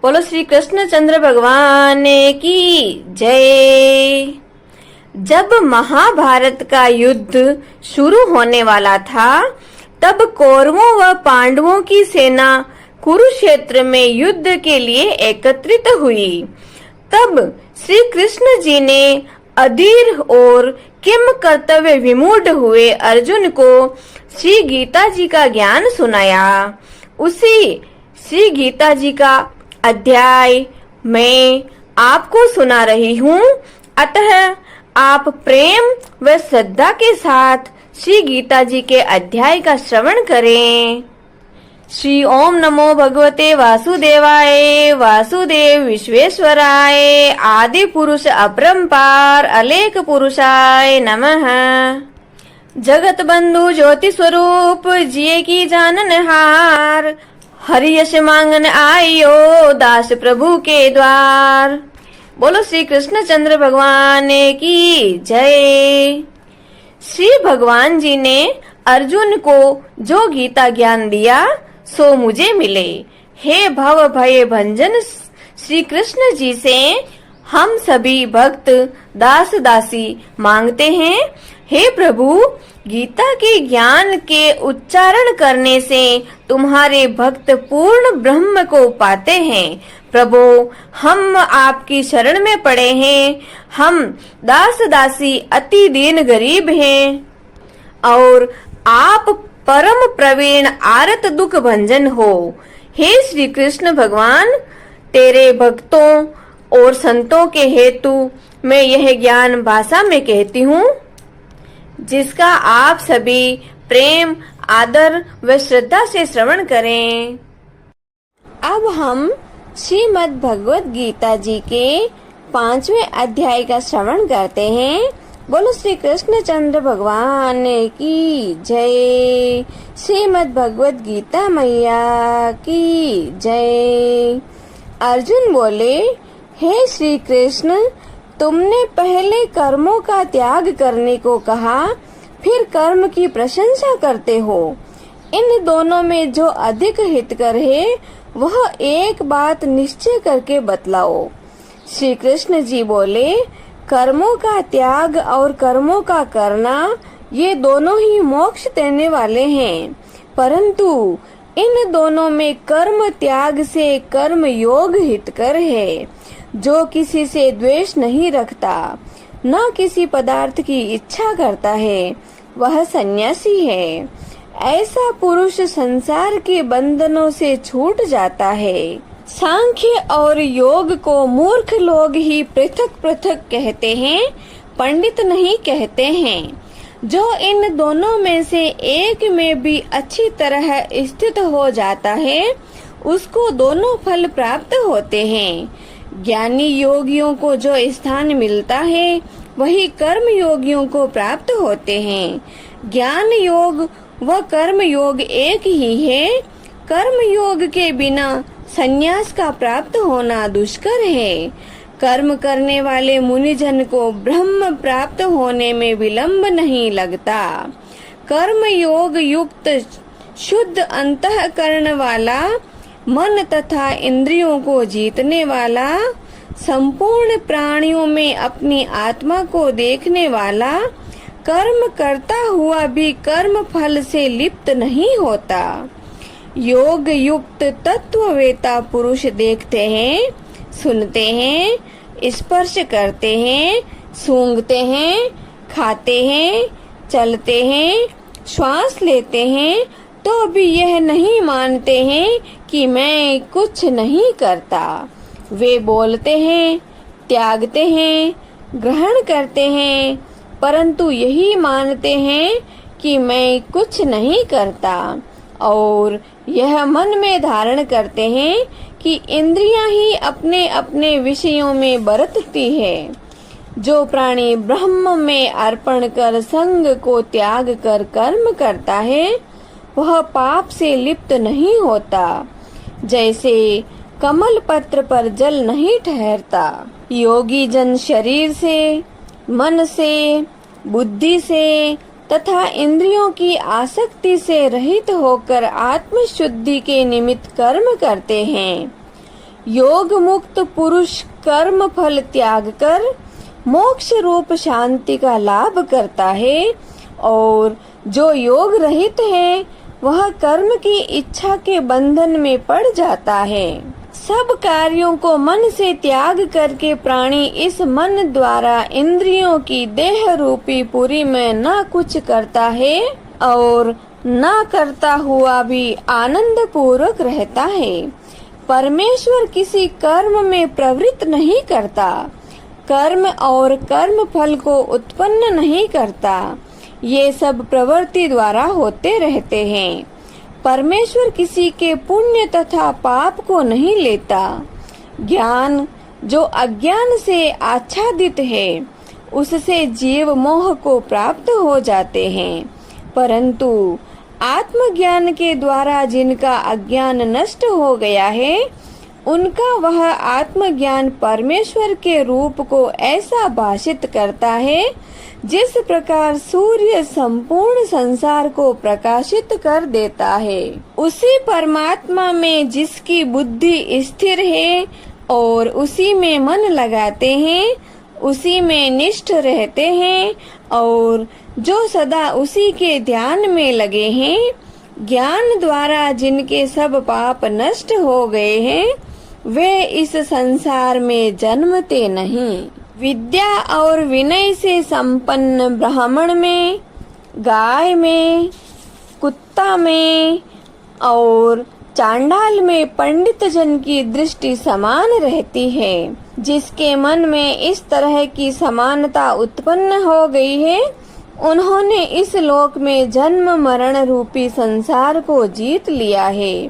बोलो श्री कृष्णचंद्र भगवान की जय। जब महाभारत का युद्ध शुरू होने वाला था, तब कौरवों व पांडवों की सेना कुरुक्षेत्र में युद्ध के लिए एकत्रित हुई। तब श्री कृष्ण जी ने अधीर और किम कर्तव्य विमूढ़ हुए अर्जुन को श्री गीता जी का ज्ञान सुनाया। उसी श्री गीता जी का अध्याय मैं आपको सुना रही हूँ। अतः आप प्रेम व श्रद्धा के साथ श्री गीता जी के अध्याय का श्रवण करें। श्री ओम नमो भगवते वासुदेवाय। वासुदेव विश्वेश्वराय आदि पुरुष अपरंपार अलेख पुरुषाय नमः। जगत बंधु ज्योति स्वरूप जिये की जाननहार, हरि यश मांगन आयो दास प्रभु के द्वार। बोलो श्री कृष्णचंद्र भगवान की जय। श्री भगवान जी ने अर्जुन को जो गीता ज्ञान दिया सो मुझे मिले। हे भव भय भंजन श्री कृष्ण जी से हम सभी भक्त दास दासी मांगते हैं। हे प्रभु, गीता के ज्ञान के उच्चारण करने से तुम्हारे भक्त पूर्ण ब्रह्म को पाते हैं। प्रभु, हम आपकी शरण में पड़े हैं। हम दास दासी अति दीन गरीब हैं और आप परम प्रवीण आरत दुख भंजन हो। हे श्री कृष्ण भगवान, तेरे भक्तों और संतों के हेतु मैं यह ज्ञान भाषा में कहती हूँ, जिसका आप सभी प्रेम आदर व श्रद्धा से श्रवण करें। अब हम श्रीमद् भगवत गीता जी के 5वें अध्याय का श्रवण करते हैं। बोलो श्री कृष्णचंद्र भगवान की जय। श्रीमद् भगवत गीता मैया की जय। अर्जुन बोले, हे श्री कृष्ण, तुमने पहले कर्मों का त्याग करने को कहा, फिर कर्म की प्रशंसा करते हो। इन दोनों में जो अधिक हितकर है वह एक बात निश्चय करके बतलाओ। श्री कृष्ण जी बोले, कर्मों का त्याग और कर्मों का करना ये दोनों ही मोक्ष देने वाले हैं, परंतु इन दोनों में कर्म त्याग से कर्म योग हितकर है। जो किसी से द्वेष नहीं रखता, न किसी पदार्थ की इच्छा करता है, वह सन्यासी है। ऐसा पुरुष संसार के बंधनों से छूट जाता है। सांख्य और योग को मूर्ख लोग ही पृथक पृथक कहते हैं, पंडित नहीं कहते हैं। जो इन दोनों में से एक में भी अच्छी तरह स्थित हो जाता है, उसको दोनों फल प्राप्त होते हैं। ज्ञानी योगियों को जो स्थान मिलता है, वही कर्म योगियों को प्राप्त होते हैं। ज्ञान योग व कर्म योग एक ही है। कर्म योग के बिना संन्यास का प्राप्त होना दुष्कर है। कर्म करने वाले मुनिजन को ब्रह्म प्राप्त होने में विलंब नहीं लगता। कर्म योग युक्त शुद्ध अंतःकरण वाला, मन तथा इंद्रियों को जीतने वाला, संपूर्ण प्राणियों में अपनी आत्मा को देखने वाला, कर्म करता हुआ भी कर्म फल से लिप्त नहीं होता। योग युक्त तत्ववेता पुरुष देखते हैं, सुनते हैं, स्पर्श करते हैं, सूंघते हैं, खाते हैं, चलते हैं, श्वास लेते हैं, तो भी यह नहीं मानते हैं कि मैं कुछ नहीं करता। वे बोलते हैं, त्यागते हैं, ग्रहण करते हैं, परंतु यही मानते हैं कि मैं कुछ नहीं करता, और यह मन में धारण करते हैं कि इंद्रियां ही अपने अपने विषयों में बरतती है। जो प्राणी ब्रह्म में अर्पण कर संग को त्याग कर कर्म करता है, वह पाप से लिप्त नहीं होता। जैसे कमल पत्र पर जल नहीं ठहरता। योगी जन शरीर से, मन से, बुद्धि से तथा इंद्रियों की आसक्ति से रहित होकर आत्म शुद्धि के निमित्त कर्म करते हैं। योग मुक्त पुरुष कर्म फल त्याग कर मोक्ष रूप शांति का लाभ करता है और जो योग रहित है वह कर्म की इच्छा के बंधन में पड़ जाता है। सब कार्यों को मन से त्याग करके प्राणी इस मन द्वारा इंद्रियों की देह रूपी पुरी में न कुछ करता है और न करता हुआ भी आनंद पूर्वक रहता है। परमेश्वर किसी कर्म में प्रवृत्त नहीं करता, कर्म और कर्म फल को उत्पन्न नहीं करता, ये सब प्रवृत्ति द्वारा होते रहते हैं। परमेश्वर किसी के पुण्य तथा पाप को नहीं लेता। ज्ञान जो अज्ञान से आच्छादित है उससे जीव मोह को प्राप्त हो जाते हैं, परंतु आत्मज्ञान के द्वारा जिनका अज्ञान नष्ट हो गया है उनका वह आत्मज्ञान परमेश्वर के रूप को ऐसा भाषित करता है जिस प्रकार सूर्य संपूर्ण संसार को प्रकाशित कर देता है। उसी परमात्मा में जिसकी बुद्धि स्थिर है और उसी में मन लगाते हैं, उसी में निष्ठ रहते हैं और जो सदा उसी के ध्यान में लगे हैं, ज्ञान द्वारा जिनके सब पाप नष्ट हो गए हैं, वे इस संसार में जन्मते नहीं। विद्या और विनय से संपन्न ब्राह्मण में, गाय में, कुत्ता में और चांडाल में पंडित जन की दृष्टि समान रहती है। जिसके मन में इस तरह की समानता उत्पन्न हो गई है उन्होंने इस लोक में जन्म मरण रूपी संसार को जीत लिया है,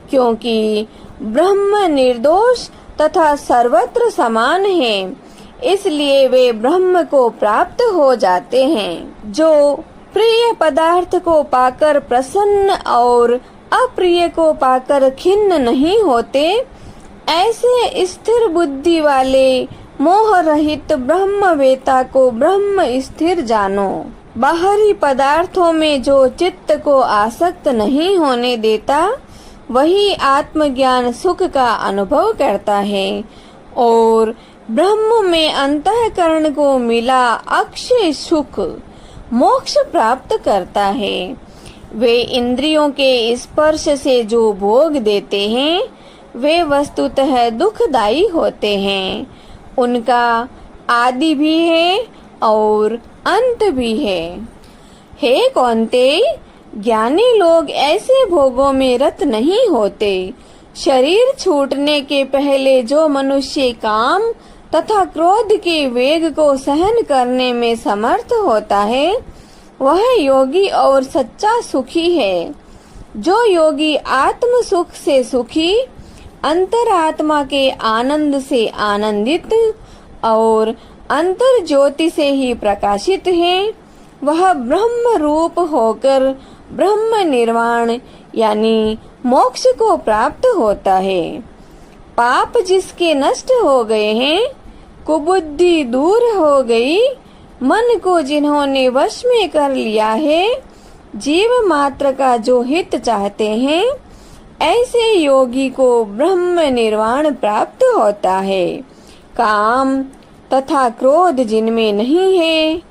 क्योंकि ब्रह्म निर्दोष तथा सर्वत्र समान है, इसलिए वे ब्रह्म को प्राप्त हो जाते हैं। जो प्रिय पदार्थ को पाकर प्रसन्न और अप्रिय को पाकर खिन्न नहीं होते, ऐसे स्थिर बुद्धि वाले मोह रहित ब्रह्मवेता को ब्रह्म स्थिर जानो। बाहरी पदार्थों में जो चित्त को आसक्त नहीं होने देता वही आत्मज्ञान सुख का अनुभव करता है और ब्रह्म में अंतःकरण को मिला अक्षय सुख मोक्ष प्राप्त करता है। वे इंद्रियों के स्पर्श से जो भोग देते हैं वे वस्तुतः दुखदायी होते हैं। उनका आदि भी है और अंत भी है। हे कौन्तेय, ज्ञानी लोग ऐसे भोगों में रत नहीं होते। शरीर छूटने के पहले जो मनुष्य काम तथा क्रोध के वेग को सहन करने में समर्थ होता है वह योगी और सच्चा सुखी है। जो योगी आत्म सुख से सुखी, अंतरात्मा के आनंद से आनंदित और अंतर ज्योति से ही प्रकाशित है, वह ब्रह्म रूप होकर ब्रह्म निर्वाण यानी मोक्ष को प्राप्त होता है। पाप जिसके नष्ट हो गए हैं, कुबुद्धि दूर हो गई, मन को जिन्होंने वश में कर लिया है, जीव मात्र का जो हित चाहते हैं, ऐसे योगी को ब्रह्म निर्वाण प्राप्त होता है। काम तथा क्रोध जिनमें नहीं है,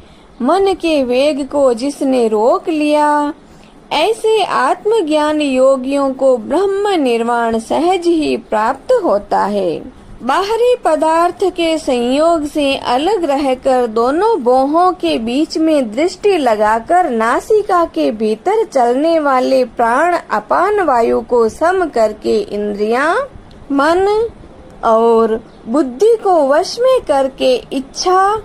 मन के वेग को जिसने रोक लिया, ऐसे आत्मज्ञान योगियों को ब्रह्म निर्वाण सहज ही प्राप्त होता है। बाहरी पदार्थ के संयोग से अलग रहकर दोनों भौहों के बीच में दृष्टि लगाकर नासिका के भीतर चलने वाले प्राण अपान वायु को सम करके इंद्रियां, मन और बुद्धि को वश में करके इच्छा,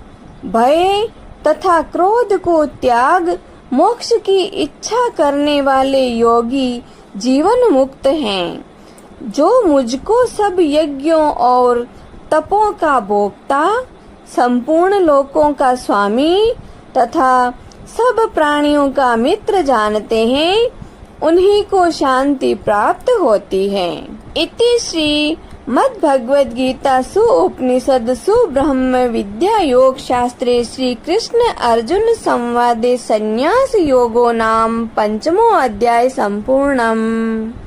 भय तथा क्रोध को त्याग मोक्ष की इच्छा करने वाले योगी जीवन मुक्त हैं। जो मुझको सब यज्ञों और तपों का भोक्ता, संपूर्ण लोकों का स्वामी तथा सब प्राणियों का मित्र जानते हैं, उन्हीं को शांति प्राप्त होती है। इति श्री मद भगवद गीता सु उपनिषद सु ब्रह्म विद्या योग शास्त्रे श्री कृष्ण अर्जुन संवादे संन्यास योगो नाम पंचमो अध्याय संपूर्णम।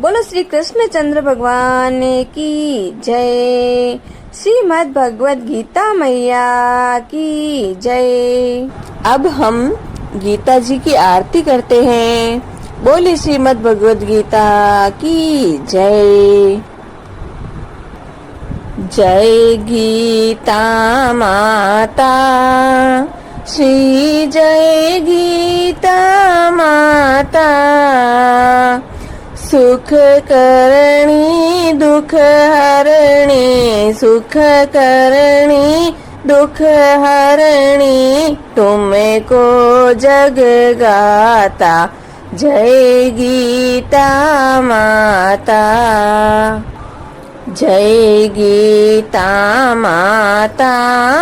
बोलो श्री कृष्ण चंद्र भगवान की जय। श्रीमद् भगवद गीता मैया की जय। अब हम गीता जी की आरती करते हैं। बोले श्रीमद् भगवद गीता की जय। जय गीता माता श्री जय गीता माता, सुख करणी दुख हरणी, सुख करणी दुख हरणी, तुमको जग गाता जय गीता माता। जय गीता माता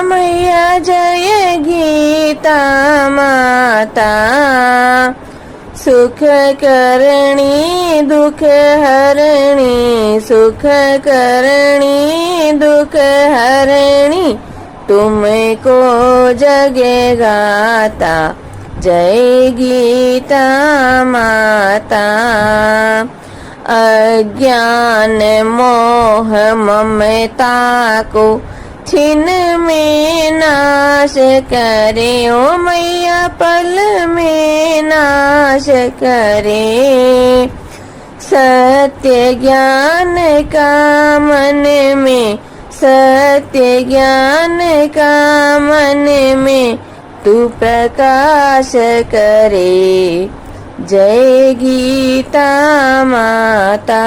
मैया जय गीता माता, सुख करणी दुख हरणी, सुख करणी दुख हरणी, तुमको जगे गाता जय गीता माता। अज्ञान मोह ममता को छिन में नाश करे, ओ मैया पल में नाश करे। सत्य ज्ञान का मन में, सत्य ज्ञान का मन में तू प्रकाश करे जय गीता माता।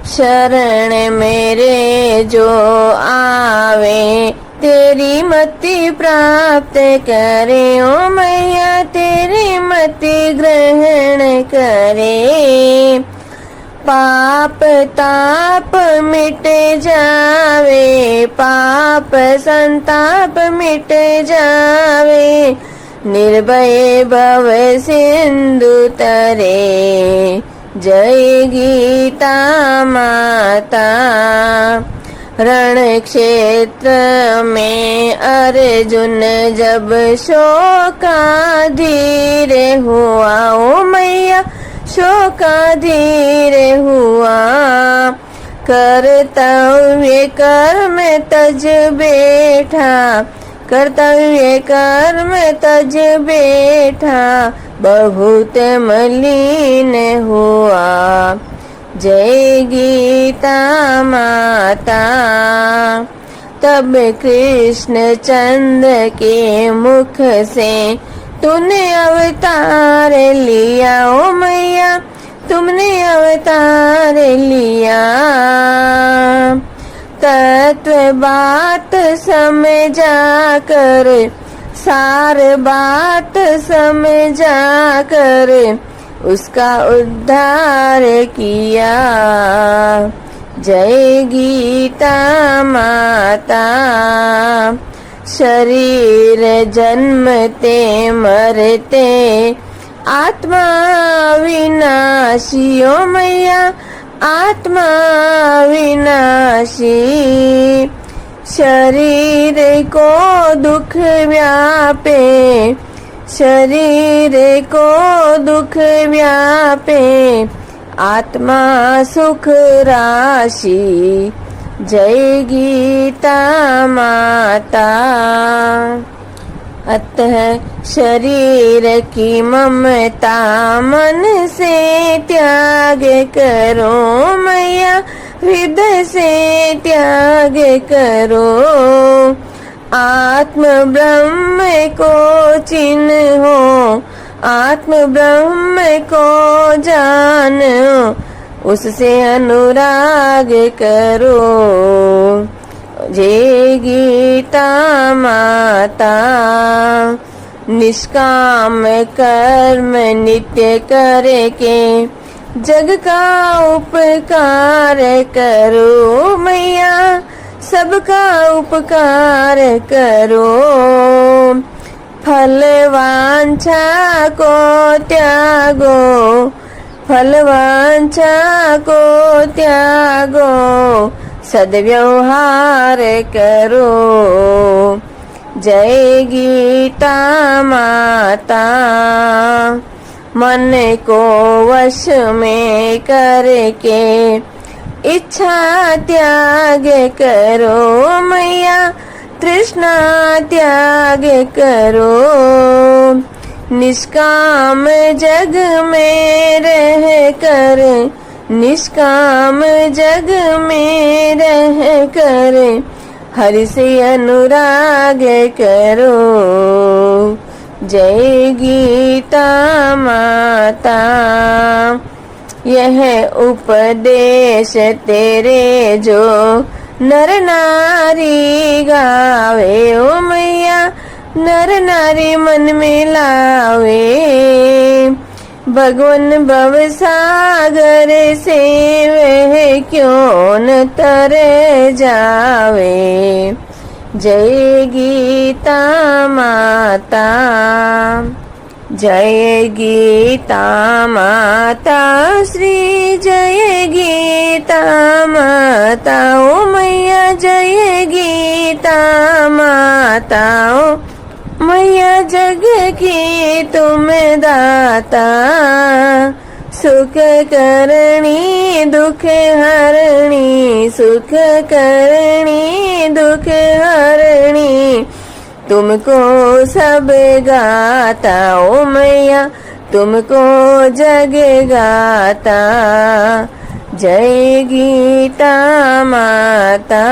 शरण मेरे जो आवे तेरी मति प्राप्त करे, ओ मैया तेरी मति ग्रहण करे। पाप ताप मिट जावे, पाप संताप मिट जावे, निर्भय भव सिंधु तरे जय गीता माता। रण क्षेत्र में अर्जुन जब शोकाधीर हुआ, ओ मैया शोकाधीर हुआ। कर्तव्य कर्म तज बैठा, कर्तव्य कर्म तज बैठा, बहुत मलिन हुआ जय गीता माता। तब कृष्ण चंद्र के मुख से तूने अवतार लिया, ओ मैया तुमने अवतार लिया। तत्व बात समझा कर, सार बात समझा कर, उसका उद्धार किया जय गीता माता। शरीर जन्मते मरते आत्मा विनाशी, ओ मैया आत्मा विनाशी। शरीर को दुख व्यापे, शरीर को दुख व्यापे, आत्मा सुख राशि जय गीता माता। अतः शरीर की ममता मन से त्याग करो, मैया हृदय से त्याग करो। आत्म ब्रह्म को चिन्हो, आत्म ब्रह्म को जानो, उससे अनुराग करो जय गीता माता। निष्काम कर्म नित्य करके जग का उपकार करो, मैया सबका उपकार करो। फल वांछा को त्यागो, फलवांछा को त्यागो, सद्व्यवहार करो। जय गीता माता। मन को वश में करके इच्छा त्याग करो मैया, तृष्णा त्याग करो। निष्काम जग में रह कर, निष्काम जग में रह कर, हरि से अनुराग करो। जय गीता माता। यह उपदेश तेरे जो नर नारी गावे, ओ मैया नर नारी मन में लावे। भगवन भव सागर से वह क्यों न तर जावे। जय गीता माता। जय गीता माता श्री, जय गीता माता। ओ मैया जय गीता माता। ओ मैया जग की तुम दाता, सुख करणी दुख हरणी, सुख करणी दुख हरणी, तुमको सब गाता। ओ मैया तुमको जग गाता। जय गीता माता।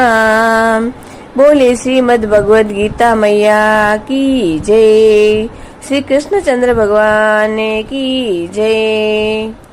बोले श्रीमद् भगवद गीता मैया की जय। श्री कृष्णचंद्र भगवान की जय।